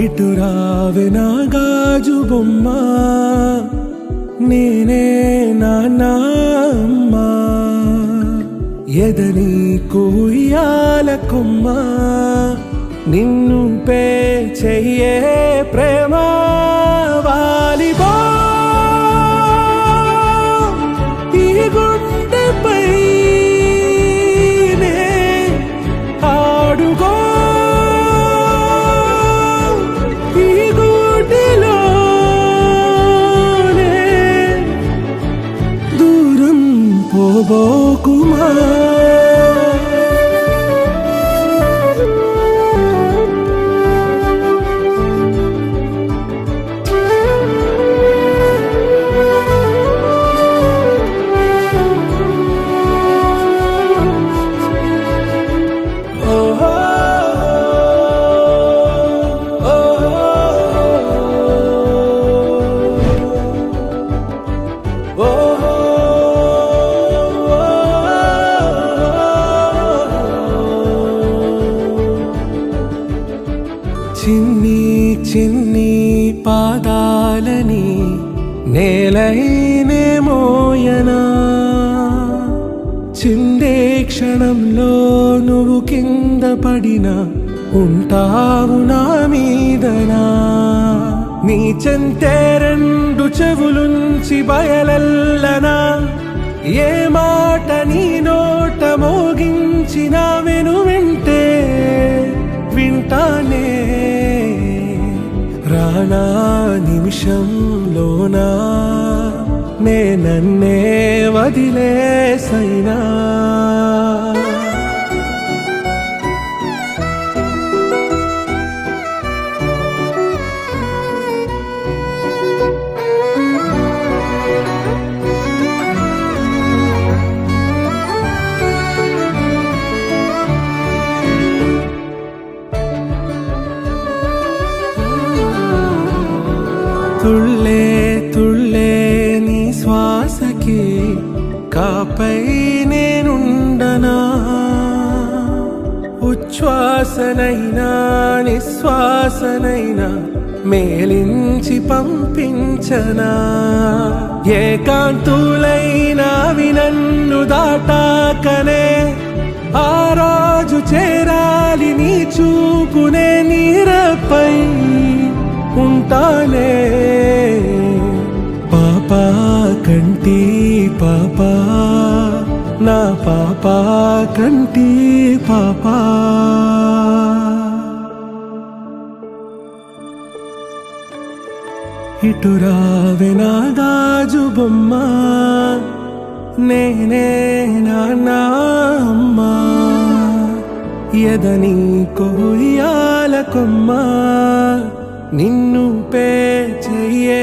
ఇటు రావే నా గాజు బొమ్మ, నేనే నాన్న అమ్మ, ఎదని కుయ్యాల కొమ్మ, నిన్ను పే చెయ్యే ప్రేమ వాలిబో ఈ గుండెపై ఆడుగో పోబోకుమా చిన్ని చిన్ని పాదాలని నేలైనే మోయనా, చిందే క్షణంలో నువ్వు కింద పడినా ఉంటావు నా మీదనా, నీ చెంతే రెండు చెవులుంచి బయలెల్లనా, ఏ మాట నీ నోట మోగించిన వెను వింటే వింటానే, రానా నిమిషంలోనా నే నన్నే వదిలేసైనా. తుళ్ళే తుళ్ళే నీ శ్వాసకి కాపై నేనుండనా, ఉచ్ఛ్వాసనైనా నిశ్వాసనైనా మేలించి పంపించనా, ఏకాంతులైనా నన్ను దాటాకనే ఆ రోజు చేరాలి నీ చూపునే నీరపై ఉంటానే, పాపా కంటి పాపా నా పాపా కంటి పాపా. ఇటు రావే నా గాజు బొమ్మ, నేనే నాన్న అమ్మ, ఎదని కొయ్యాల కొమ్మ, నిన్ను పే చెయ్యే